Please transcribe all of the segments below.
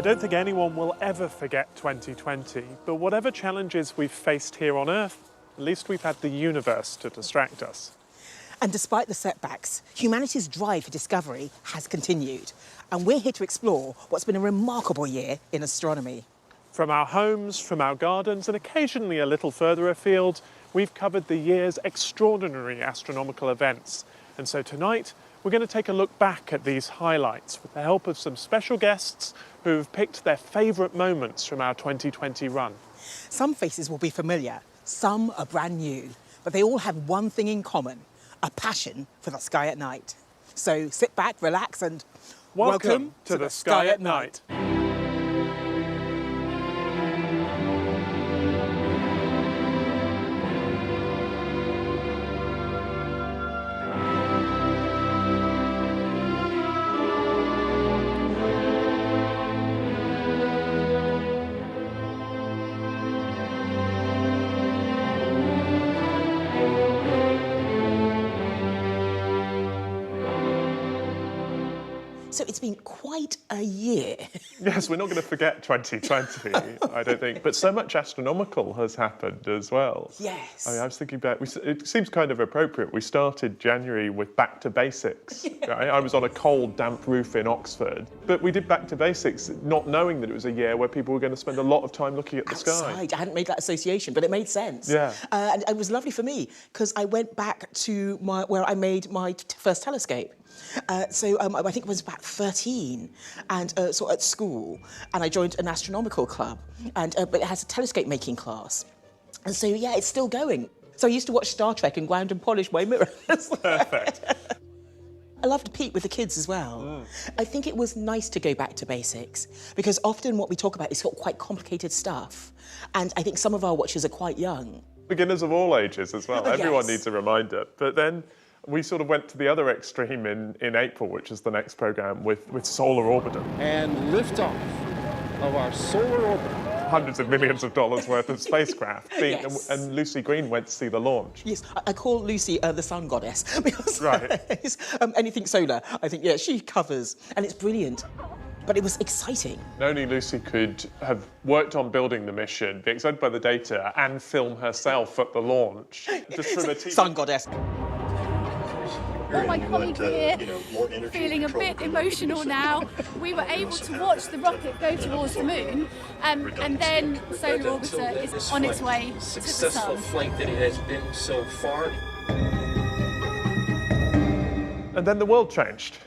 I don't think anyone will ever forget 2020, but whatever challenges we've faced here on Earth, at least we've had the universe to distract us. And despite the setbacks, humanity's drive for discovery has continued. And we're here to explore what's been a remarkable year in astronomy. From our homes, from our gardens, and occasionally a little further afield, we've covered the year's extraordinary astronomical events. And so tonight, we're going to take a look back at these highlights with the help of some special guests who've picked their favourite moments from our 2020 run. Some faces will be familiar, some are brand new, but they all have one thing in common: a passion for the sky at night. So sit back, relax, and welcome to the Sky at Night. So it's been quite a year. Yes, we're not going to forget 2020, I don't think. But so much astronomical has happened as well. Yes. I was thinking about, it seems kind of appropriate. We started January with Back to Basics. Right? I was on a cold, damp roof in Oxford. But we did Back to Basics not knowing that it was a year where people were going to spend a lot of time looking at the sky. I hadn't made that association, but it made sense. Yeah. And it was lovely for me, because I went back to where I made my first telescope. I think it was about 13, and so at school, and I joined an astronomical club, and but it has a telescope making class, and so yeah, it's still going. So I used to watch Star Trek and ground and polish my mirrors. Perfect. I loved Pete with the kids as well. I think it was nice to go back to basics, because often what we talk about is quite complicated stuff, and I think some of our watchers are quite young. Beginners of all ages as well. Oh, Everyone yes. needs a reminder. But then we sort of went to the other extreme in April, which is the next programme, with Solar Orbiter. And liftoff of our solar orbiter. Hundreds of millions of dollars worth of spacecraft. Yes. And Lucy Green went to see the launch. Yes, I call Lucy the sun goddess, because Right. anything solar, I think, yeah, she covers, and it's brilliant. But it was exciting. Not only Lucy could have worked on building the mission, be excited by the data, and film herself at the launch, just from a TV. Sun goddess. All my colleagues are here, feeling a bit emotional now. We were able to watch the rocket go towards the moon, and then Solar Orbiter is on its way to the successful sun. flight that it has been so far. And then the world changed.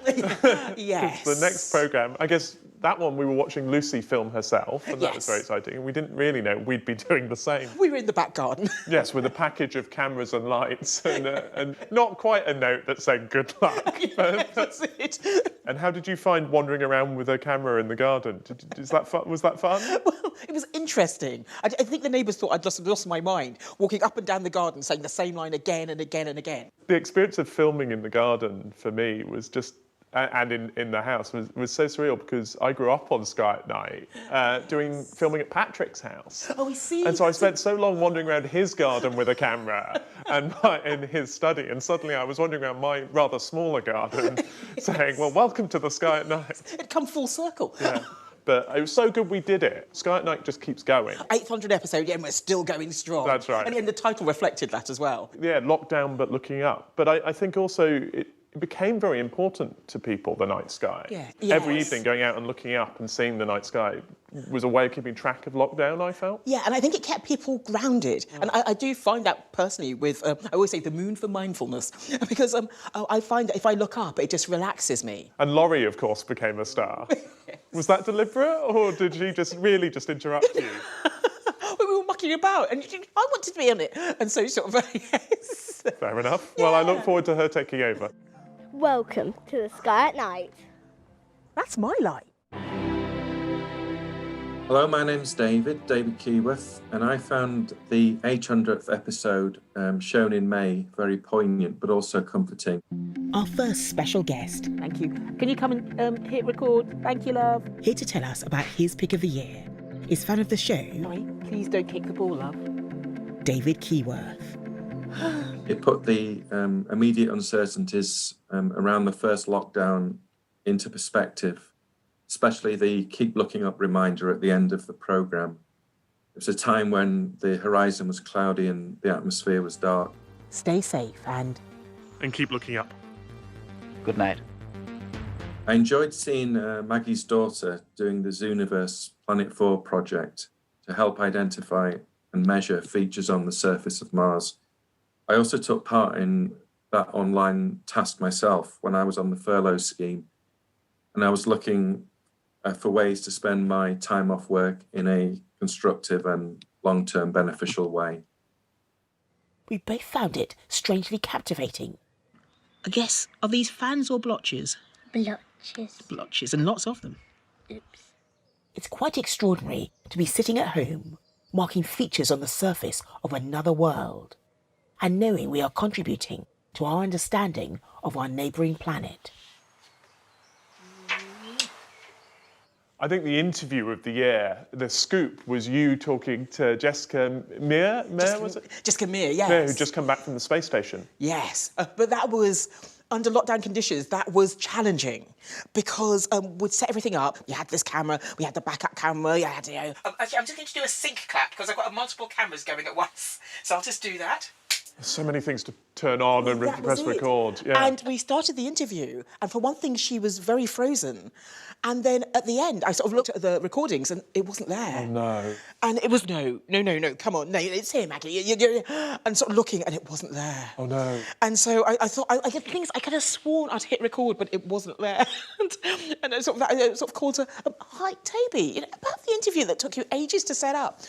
Yes. The next programme, I guess that one we were watching Lucy film herself, and that was Yes. very exciting. And we didn't really know we'd be doing the same. We were in the back garden. Yes, with a package of cameras and lights, and not quite a note that said good luck. That's it. And how did you find wandering around with a camera in the garden? Was that fun? Well, it was interesting. I think the neighbours thought I'd just lost my mind, walking up and down the garden saying the same line again and again and again. The experience of filming in the garden for me was just, and in the house, was so surreal, because I grew up on Sky at Night, filming at Patrick's house. Oh, I see. And so I spent so long wandering around his garden with a camera and in his study, and suddenly I was wandering around my rather smaller garden saying, well, welcome to the Sky at Night. It'd come full circle. Yeah. But it was so good we did it. Sky at Night just keeps going. 800 episode, yeah, and we're still going strong. That's right. And the title reflected that as well. Yeah, lockdown but looking up. But I think also it became very important to people, the night sky. Yeah. Every Yes. evening going out and looking up and seeing the night sky was a way of keeping track of lockdown, I felt. Yeah, and I think it kept people grounded. And I do find that personally with, I always say the moon for mindfulness, because I find that if I look up, it just relaxes me. And Laurie, of course, became a star. Was that deliberate, or did she just really just interrupt you? We were mucking about, and I wanted to be on it. And so sort of, yes. Fair enough. Well, I look forward to her taking over. Welcome to the Sky at Night. That's my light. Hello, my name's David Keyworth, and I found the 800th episode shown in May very poignant but also comforting. Our first special guest. Thank you. Can you come and hit record? Thank you, love. Here to tell us about his pick of the year is fan of the show. Sorry, please don't kick the ball, love. David Keyworth. It put the immediate uncertainties around the first lockdown into perspective. especially the keep looking up reminder at the end of the programme. It was a time when the horizon was cloudy and the atmosphere was dark. Stay safe and keep looking up. Good night. I enjoyed seeing Maggie's daughter doing the Zooniverse Planet 4 project to help identify and measure features on the surface of Mars. I also took part in that online task myself when I was on the furlough scheme, and I was looking for ways to spend my time off work in a constructive and long-term beneficial way. we both found it strangely captivating. I guess, are these fans or blotches? Blotches. Blotches, and lots of them. Oops. It's quite extraordinary to be sitting at home, marking features on the surface of another world, and knowing we are contributing to our understanding of our neighbouring planet. I think the interview of the year, the scoop, was you talking to Jessica Meir, was it? Jessica Meir, yes. Meir, who'd just come back from the space station. Yes, but that was, under lockdown conditions, that was challenging because we'd set everything up. You had this camera, we had the backup camera, you had, Actually, I'm just going to do a sync clap because I've got multiple cameras going at once. So I'll just do that. There's so many things to turn on and press it. record. Yeah. And we started the interview, and for one thing, she was very frozen. And then at the end, I sort of looked at the recordings, and it wasn't there. Oh, no. And it was, no, come on, no, it's here, Maggie. And sort of looking, and it wasn't there. Oh, no. And so I thought, I could have sworn I'd hit record, but it wasn't there. and I sort of called her, hi, Toby, about the interview that took you ages to set up.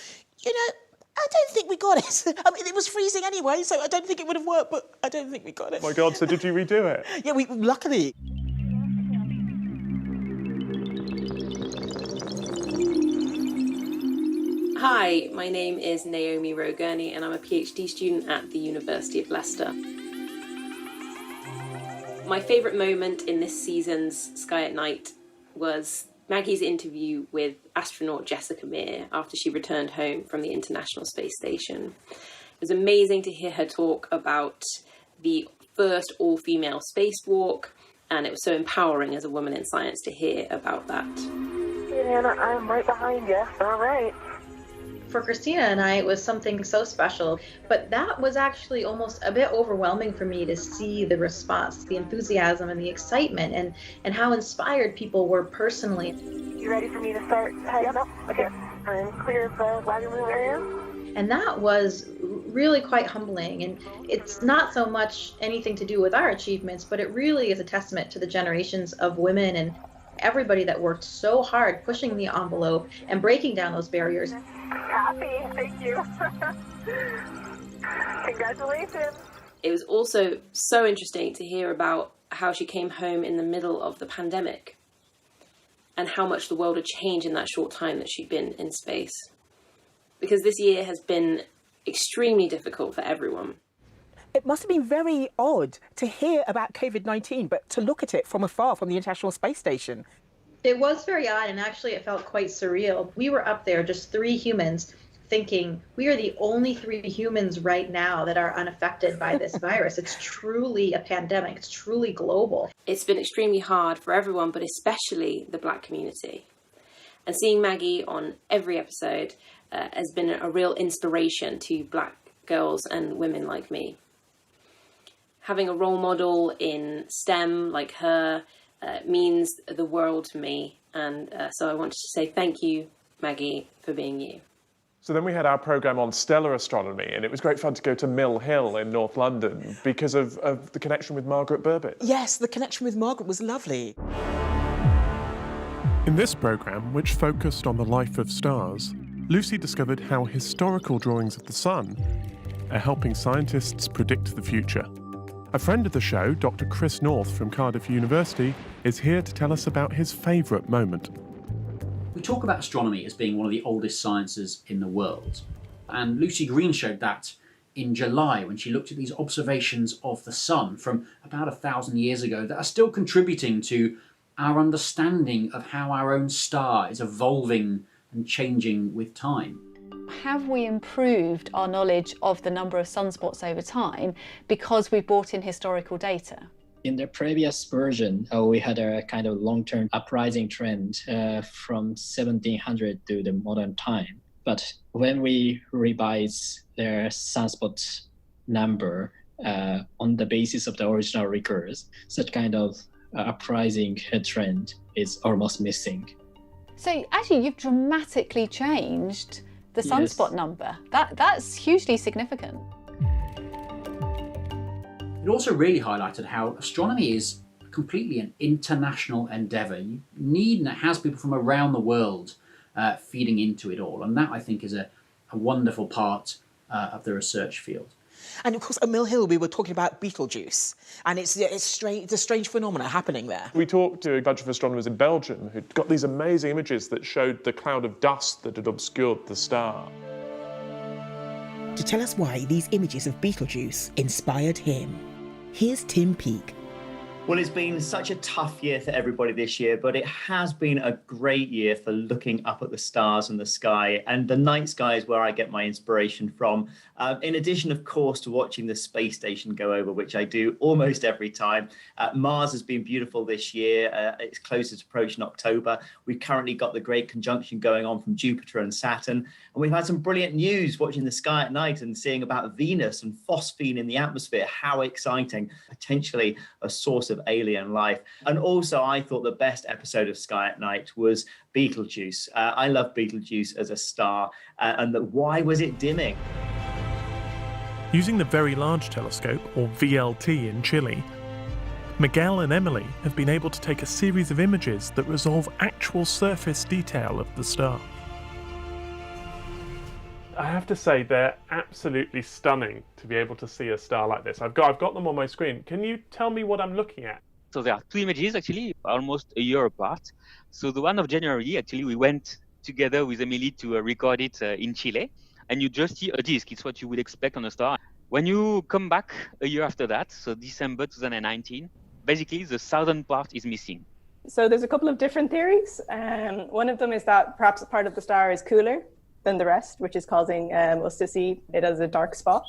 I don't think we got it. I mean, it was freezing anyway, so I don't think it would have worked, but I don't think we got it. Oh, my God, so did you redo it? Yeah, luckily. Hi, my name is Naomi Roe-Gurney and I'm a PhD student at the University of Leicester. My favourite moment in this season's Sky at Night was Maggie's interview with astronaut Jessica Meir after she returned home from the International Space Station. It was amazing to hear her talk about the first all-female spacewalk, and it was so empowering as a woman in science to hear about that. Hey, Anna, I'm right behind you. All right. For Christina and I, it was something so special, but that was actually almost a bit overwhelming for me to see the response, the enthusiasm and the excitement, and how inspired people were personally. You ready for me to start heading up? Okay, I'm clear of the wagon wheel area. And that was really quite humbling, and it's not so much anything to do with our achievements, but it really is a testament to the generations of women and everybody that worked so hard pushing the envelope and breaking down those barriers. Happy, thank you. Congratulations. It was also so interesting to hear about how she came home in the middle of the pandemic and how much the world had changed in that short time that she'd been in space. Because this year has been extremely difficult for everyone. It must have been very odd to hear about COVID-19, but to look at it from afar, from the International Space Station. It was very odd, and actually it felt quite surreal. We were up there, just 3 humans, thinking we are the only 3 humans right now that are unaffected by this virus. It's truly a pandemic. It's truly global. It's been extremely hard for everyone, but especially the Black community. And seeing Maggie on every episode has been a real inspiration to Black girls and women like me. Having a role model in STEM like her means the world to me, and so I wanted to say thank you, Maggie, for being you. So then we had our programme on stellar astronomy, and it was great fun to go to Mill Hill in North London because of the connection with Margaret Burbett. Yes, the connection with Margaret was lovely. In this programme, which focused on the life of stars, Lucy discovered how historical drawings of the sun are helping scientists predict the future. A friend of the show, Dr. Chris North from Cardiff University, is here to tell us about his favourite moment. We talk about astronomy as being one of the oldest sciences in the world. And Lucy Green showed that in July when she looked at these observations of the sun from about 1,000 years ago that are still contributing to our understanding of how our own star is evolving and changing with time. Have we improved our knowledge of the number of sunspots over time because we've brought in historical data? In the previous version, we had a kind of long-term uprising trend from 1700 to the modern time. But when we revise their sunspot number on the basis of the original records, such kind of uprising trend is almost missing. So actually, you've dramatically changed the sunspot number. That's hugely significant. It also really highlighted how astronomy is completely an international endeavour. You need and it has people from around the world feeding into it all. And that, I think, is a wonderful part of the research field. And of course, at Mill Hill, we were talking about Betelgeuse, and it's strange, the strange phenomena happening there. We talked to a bunch of astronomers in Belgium who'd got these amazing images that showed the cloud of dust that had obscured the star. To tell us why these images of Betelgeuse inspired him, here's Tim Peake. Well, it's been such a tough year for everybody this year, but it has been a great year for looking up at the stars and the sky. And the night sky is where I get my inspiration from. In addition, of course, to watching the space station go over, which I do almost every time. Mars has been beautiful this year. Its closest approach in October. We've currently got the great conjunction going on from Jupiter and Saturn. And we've had some brilliant news watching the sky at night and seeing about Venus and phosphine in the atmosphere. How exciting. Potentially a source of alien life. And also, I thought the best episode of Sky at Night was Betelgeuse. I love Betelgeuse as a star. Why was it dimming? Using the Very Large Telescope, or VLT in Chile, Miguel and Emily have been able to take a series of images that resolve actual surface detail of the star. I have to say, they're absolutely stunning to be able to see a star like this. I've got them on my screen. Can you tell me what I'm looking at? So there are two images, actually, almost a year apart. So the one of January, actually, we went together with Emily to record it in Chile. And you just see a disk. It's what you would expect on a star. When you come back a year after that, so December 2019, basically the southern part is missing. So there's a couple of different theories. One of them is that perhaps a part of the star is cooler than the rest, which is causing us to see it as a dark spot.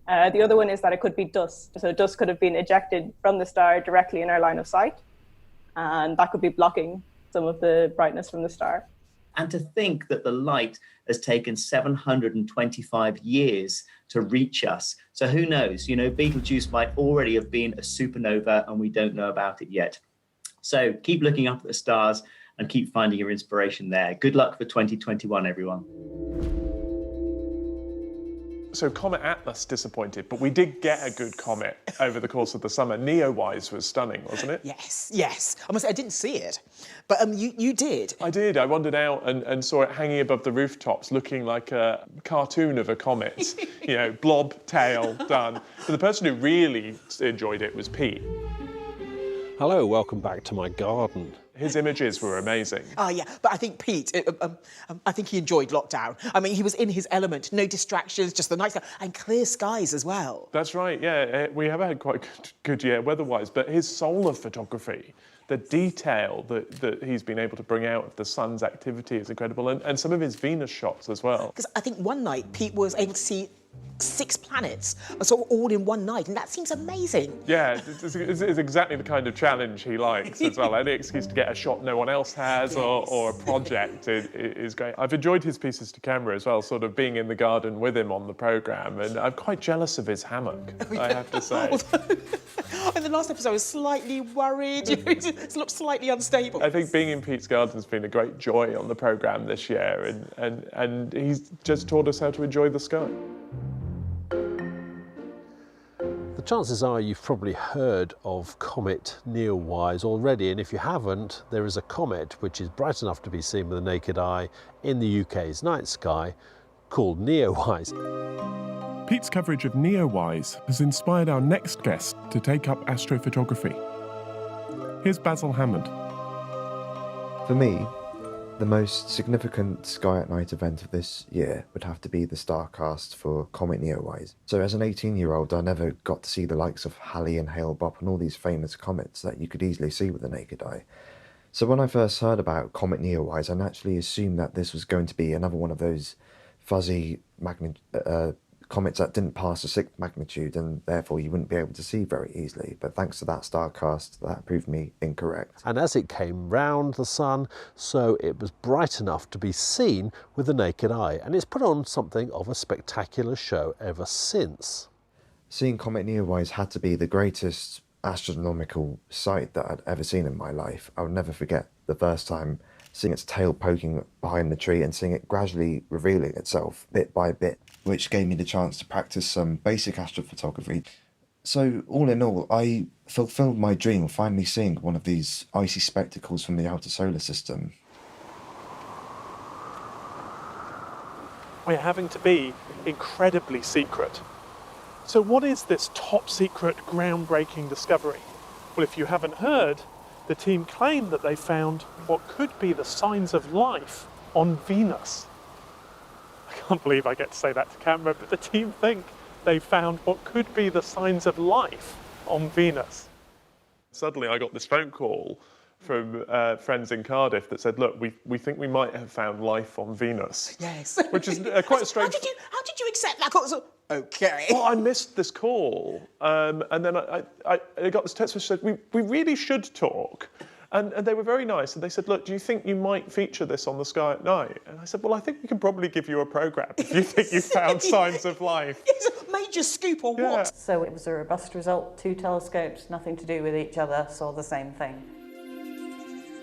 The other one is that it could be dust. So dust could have been ejected from the star directly in our line of sight, and that could be blocking some of the brightness from the star. And to think that the light has taken 725 years to reach us. So who knows? You know, Betelgeuse might already have been a supernova and we don't know about it yet. So keep looking up at the stars and keep finding your inspiration there. Good luck for 2021, everyone. So Comet Atlas disappointed, but we did get a good comet over the course of the summer. Neowise was stunning, wasn't it? Yes. I must say, I didn't see it, but you did. I did. I wandered out and saw it hanging above the rooftops, looking like a cartoon of a comet. You know, blob tail done. But the person who really enjoyed it was Pete. Hello, welcome back to my garden. His images were amazing. Oh, yeah, but I think Pete, I think he enjoyed lockdown. I mean, he was in his element, no distractions, just the night sky, and clear skies as well. That's right, yeah. We have had quite a good year weather-wise, but his solar photography, the detail that he's been able to bring out of the sun's activity is incredible, and some of his Venus shots as well. Because I think one night Pete was able to see 6 planets, sort of all in one night, and that seems amazing. Yeah, it's exactly the kind of challenge he likes as well. Any excuse to get a shot no one else has, or a project is great. I've enjoyed his pieces to camera as well, sort of being in the garden with him on the programme, and I'm quite jealous of his hammock, I have to say. In the last episode, I was slightly worried. It looked slightly unstable. I think being in Pete's garden has been a great joy on the programme this year, and he's just taught us how to enjoy the sky. The chances are you've probably heard of Comet Neowise already, and if you haven't, there is a comet which is bright enough to be seen with the naked eye in the UK's night sky called Neowise. Pete's coverage of Neowise has inspired our next guest to take up astrophotography. Here's Basil Hammond. For me, the most significant Sky at Night event of this year would have to be the starcast for Comet Neowise. So as an 18-year-old, I never got to see the likes of Halley and Hale-Bopp and all these famous comets that you could easily see with the naked eye. So when I first heard about Comet Neowise, I naturally assumed that this was going to be another one of those fuzzy comets that didn't pass a 6th magnitude, and therefore you wouldn't be able to see very easily. But thanks to that starcast, that proved me incorrect. And as it came round the sun, so it was bright enough to be seen with the naked eye, and it's put on something of a spectacular show ever since. Seeing Comet Neowise had to be the greatest astronomical sight that I'd ever seen in my life. I would never forget the first time seeing its tail poking behind the tree and seeing it gradually revealing itself bit by bit, which gave me the chance to practice some basic astrophotography. So all in all, I fulfilled my dream of finally seeing one of these icy spectacles from the outer solar system. We're having to be incredibly secret. So what is this top secret groundbreaking discovery? Well, if you haven't heard, the team claim that they found what could be the signs of life on Venus. I can't believe I get to say that to camera, but the team think they found what could be the signs of life on Venus. Suddenly I got this phone call from friends in Cardiff that said, look, we think we might have found life on Venus. Yes. Which is quite strange. How did you accept that? Okay. Well, I missed this call, and then I got this text which said, we really should talk. And they were very nice, and they said, look, do you think you might feature this on The Sky at Night? And I said, well, I think we can probably give you a programme if you think you found signs of life. It's a major scoop or what? So it was a robust result, 2 telescopes, nothing to do with each other, saw the same thing.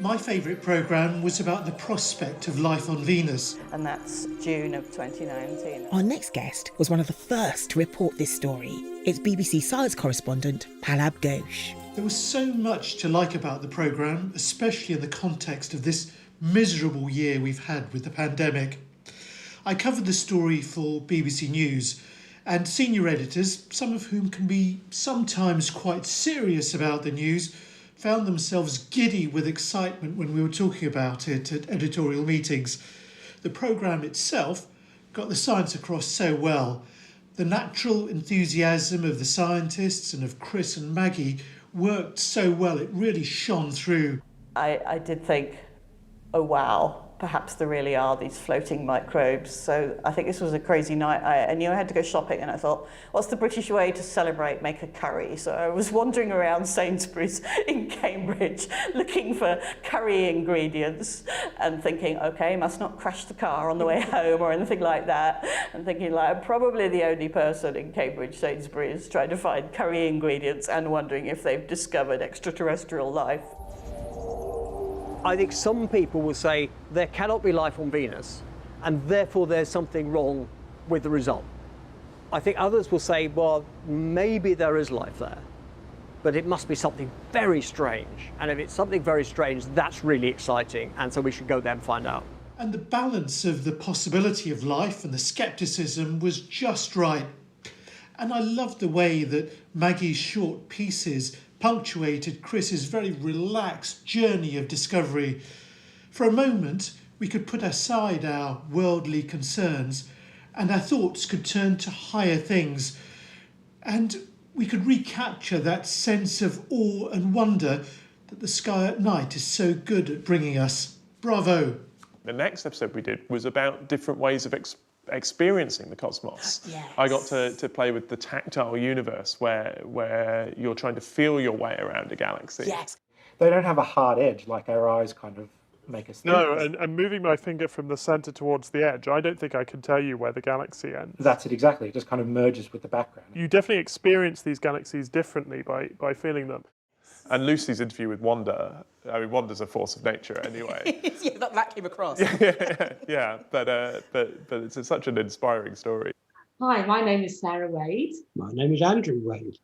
My favourite programme was about the prospect of life on Venus. And that's June of 2019. Our next guest was one of the first to report this story. It's BBC science correspondent Palab Ghosh. There was so much to like about the programme, especially in the context of this miserable year we've had with the pandemic. I covered the story for BBC News, and senior editors, some of whom can be sometimes quite serious about the news, found themselves giddy with excitement when we were talking about it at editorial meetings. The programme itself got the science across so well. The natural enthusiasm of the scientists and of Chris and Maggie worked so well, it really shone through. I did think, oh wow, perhaps there really are these floating microbes. So I think this was a crazy night. I knew I had to go shopping, and I thought, what's the British way to celebrate? Make a curry. So I was wandering around Sainsbury's in Cambridge looking for curry ingredients and thinking, okay, must not crash the car on the way home or anything like that. And thinking, like, I'm probably the only person in Cambridge Sainsbury's trying to find curry ingredients and wondering if they've discovered extraterrestrial life. I think some people will say there cannot be life on Venus, and therefore there's something wrong with the result. I think others will say, well, maybe there is life there, but it must be something very strange. And if it's something very strange, that's really exciting, and so we should go there and find out. And the balance of the possibility of life and the scepticism was just right. And I loved the way that Maggie's short pieces punctuated Chris's very relaxed journey of discovery. For a moment, we could put aside our worldly concerns and our thoughts could turn to higher things. And we could recapture that sense of awe and wonder that The Sky at Night is so good at bringing us. Bravo. The next episode we did was about different ways of experiencing the cosmos. Yes. I got to play with the tactile universe where you're trying to feel your way around a galaxy. Yes. They don't have a hard edge like our eyes kind of make us think. No, and moving my finger from the centre towards the edge, I don't think I can tell you where the galaxy ends. That's it, exactly. It just kind of merges with the background. You definitely experience these galaxies differently by feeling them. And Lucy's interview with Wanda, I mean, Wanda's a force of nature anyway. Yeah, that came across. Yeah, but it's such an inspiring story. Hi, my name is Sarah Wade. My name is Andrew Wade.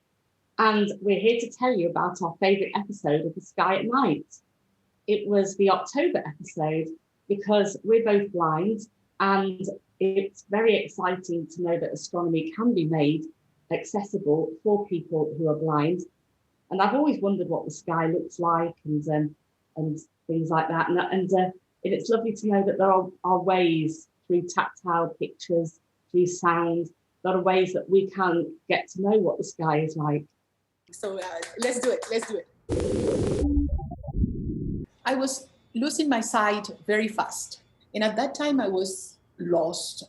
And we're here to tell you about our favourite episode of The Sky at Night. It was the October episode because we're both blind, and it's very exciting to know that astronomy can be made accessible for people who are blind. And I've always wondered what the sky looks like and things like that. And it's lovely to know that there are ways through tactile pictures, through sound, there are ways that we can get to know what the sky is like. So let's do it. I was losing my sight very fast. And at that time I was lost.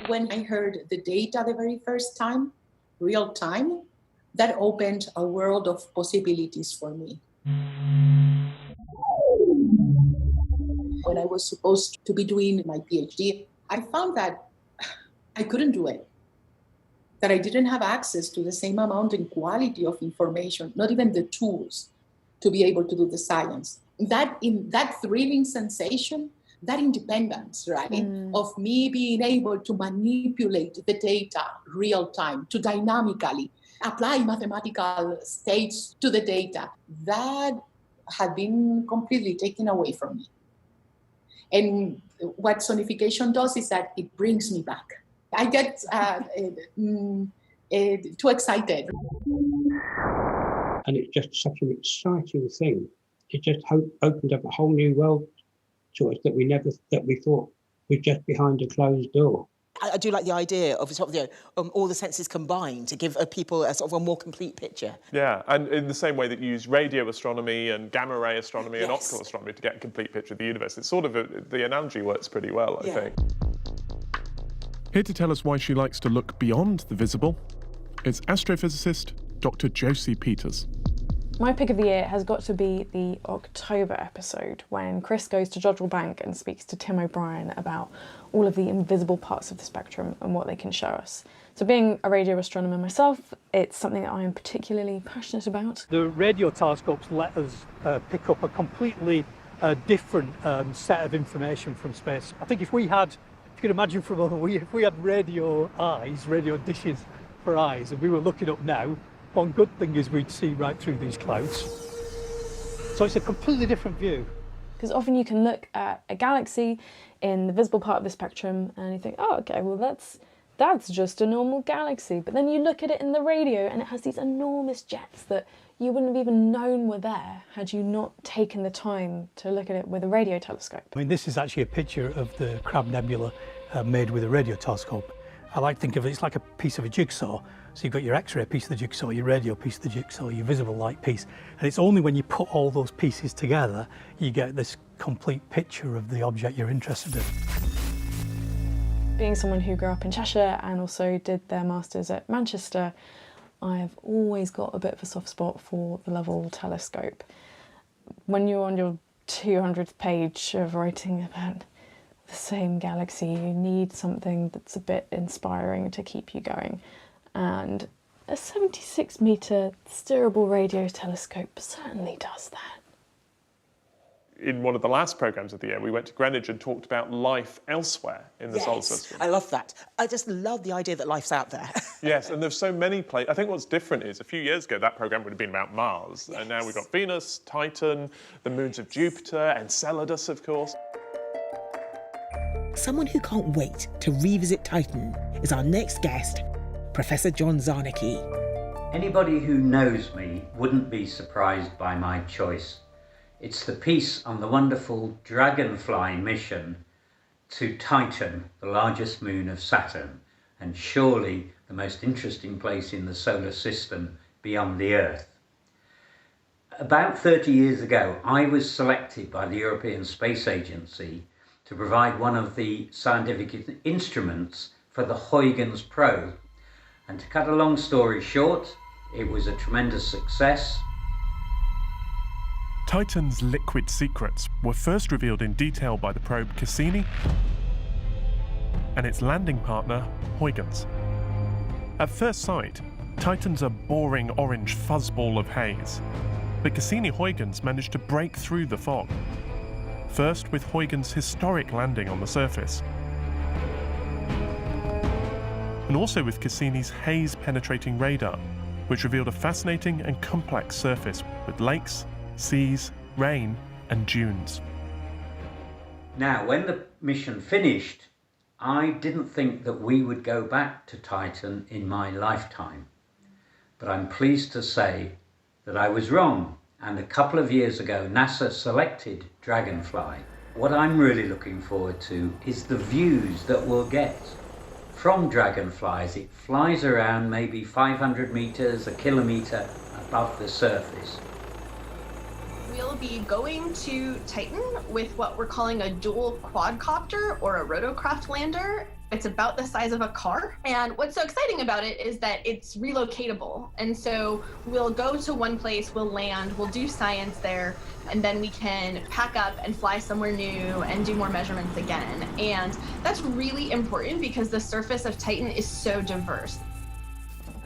When I heard the data the very first time, real time, that opened a world of possibilities for me. When I was supposed to be doing my PhD, I found that I couldn't do it, that I didn't have access to the same amount and quality of information, not even the tools to be able to do the science. That thrilling sensation, that independence, right, of me being able to manipulate the data real time, to dynamically apply mathematical states to the data, that had been completely taken away from me. And what sonification does is that it brings me back. I get too excited. And it's just such an exciting thing. It just opened up a whole new world to us that we thought was just behind a closed door. I do like the idea of sort of, all the senses combined to give people a sort of a more complete picture. Yeah, and in the same way that you use radio astronomy and gamma ray astronomy and optical astronomy to get a complete picture of the universe, it's sort of the analogy works pretty well, I think. Here to tell us why she likes to look beyond the visible is astrophysicist Dr. Josie Peters. My pick of the year has got to be the October episode when Chris goes to Jodrell Bank and speaks to Tim O'Brien about all of the invisible parts of the spectrum and what they can show us. So being a radio astronomer myself, it's something that I am particularly passionate about. The radio telescopes let us pick up a completely different set of information from space. I think if you could imagine for a moment, if we had radio dishes for eyes, and we were looking up now, one good thing is we'd see right through these clouds. So it's a completely different view. Because often you can look at a galaxy in the visible part of the spectrum and you think, oh, okay, well that's just a normal galaxy. But then you look at it in the radio and it has these enormous jets that you wouldn't have even known were there had you not taken the time to look at it with a radio telescope. I mean, this is actually a picture of the Crab Nebula made with a radio telescope. I like to think of it, it's like a piece of a jigsaw. So you've got your X-ray piece of the jigsaw, your radio piece of the jigsaw, your visible light piece. And it's only when you put all those pieces together, you get this complete picture of the object you're interested in. Being someone who grew up in Cheshire and also did their masters at Manchester, I've always got a bit of a soft spot for the Lovell telescope. When you're on your 200th page of writing about the same galaxy, you need something that's a bit inspiring to keep you going. And a 76-metre steerable radio telescope certainly does that. In one of the last programmes of the year, we went to Greenwich and talked about life elsewhere in the solar system. I love that. I just love the idea that life's out there. Yes, and there's so many places. I think what's different is a few years ago that programme would have been about Mars, and now we've got Venus, Titan, the moons of Jupiter, Enceladus, of course. Someone who can't wait to revisit Titan is our next guest, Professor John Zarnicki. Anybody who knows me wouldn't be surprised by my choice. It's the piece on the wonderful Dragonfly mission to Titan, the largest moon of Saturn, and surely the most interesting place in the solar system beyond the Earth. About 30 years ago, I was selected by the European Space Agency to provide one of the scientific instruments for the Huygens probe. And to cut a long story short, it was a tremendous success. Titan's liquid secrets were first revealed in detail by the probe Cassini and its landing partner, Huygens. At first sight, Titan's a boring orange fuzzball of haze, but Cassini-Huygens managed to break through the fog. First with Huygens' historic landing on the surface, and also with Cassini's haze-penetrating radar, which revealed a fascinating and complex surface with lakes, seas, rain, and dunes. Now, when the mission finished, I didn't think that we would go back to Titan in my lifetime. But I'm pleased to say that I was wrong, and a couple of years ago, NASA selected Dragonfly. What I'm really looking forward to is the views that we'll get from Dragonfly as it flies around maybe 500 meters, a kilometer above the surface. We'll be going to Titan with what we're calling a dual quadcopter or a rotocraft lander. It's about the size of a car. And what's so exciting about it is that it's relocatable. And so we'll go to one place, we'll land, we'll do science there, and then we can pack up and fly somewhere new and do more measurements again. And that's really important because the surface of Titan is so diverse.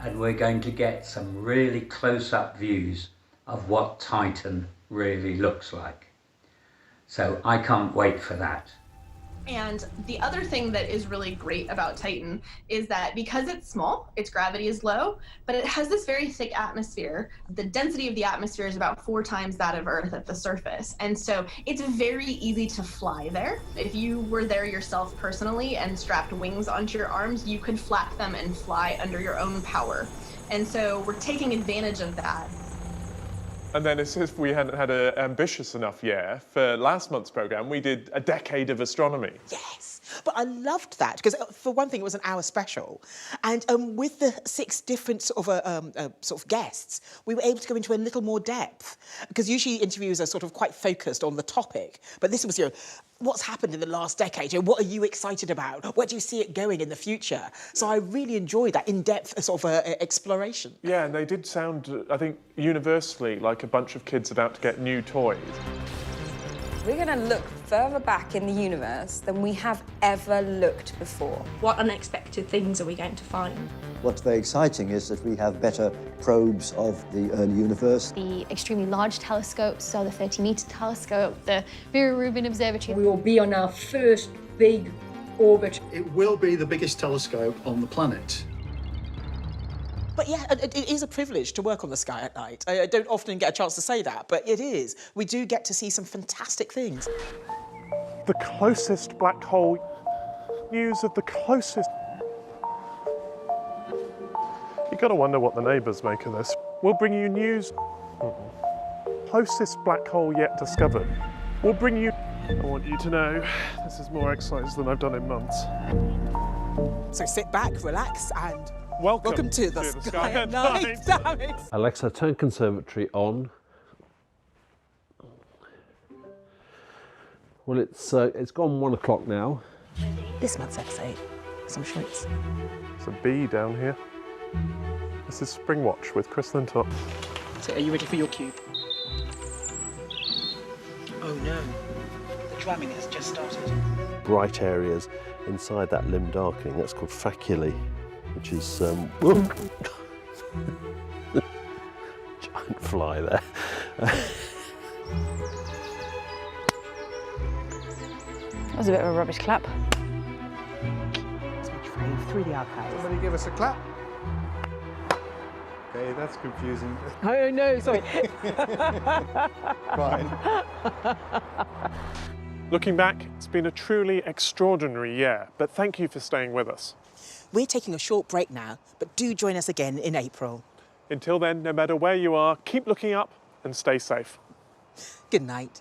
And we're going to get some really close-up views of what Titan really looks like. So I can't wait for that. And the other thing that is really great about Titan is that because it's small, its gravity is low, but it has this very thick atmosphere. The density of the atmosphere is about 4 times that of Earth at the surface. And so it's very easy to fly there. If you were there yourself personally and strapped wings onto your arms, you could flap them and fly under your own power. And so we're taking advantage of that. And then as if we hadn't had an ambitious enough year, for last month's programme, we did a decade of astronomy. Yes, but I loved that because for one thing, it was an hour special. And with the 6 different sort of guests, we were able to go into a little more depth because usually interviews are sort of quite focused on the topic. But this was, what's happened in the last decade? What are you excited about? Where do you see it going in the future? So I really enjoyed that in-depth sort of exploration. Yeah, and they did sound, I think, universally like a bunch of kids about to get new toys. We're going to look further back in the universe than we have ever looked before. What unexpected things are we going to find? What's very exciting is that we have better probes of the early universe. The extremely large telescopes, so the 30-metre telescope, the Vera Rubin Observatory. We will be on our first big orbit. It will be the biggest telescope on the planet. But yeah, it is a privilege to work on the sky at night. I don't often get a chance to say that, but it is. We do get to see some fantastic things. The closest black hole, news of the closest. You've got to wonder what the neighbours make of this. We'll bring you news. Closest black hole yet discovered. We'll bring you. I want you to know this is more exercise than I've done in months. So sit back, relax, and welcome to the sky at night. Damn it. Alexa, turn conservatory on. Well, it's gone 1 o'clock now. This month's episode, some shrinks. There's a bee down here. This is Spring Watch with Chris Lintop. So are you ready for your cube? Oh no, the drumming has just started. Bright areas inside that limb darkening, that's called faculae, which is giant fly there. That was a bit of a rubbish clap. Through the archives. Somebody give us a clap. Okay, that's confusing. Oh no, sorry. Fine. Looking back, it's been a truly extraordinary year, but thank you for staying with us. We're taking a short break now, but do join us again in April. Until then, no matter where you are, keep looking up and stay safe. Good night.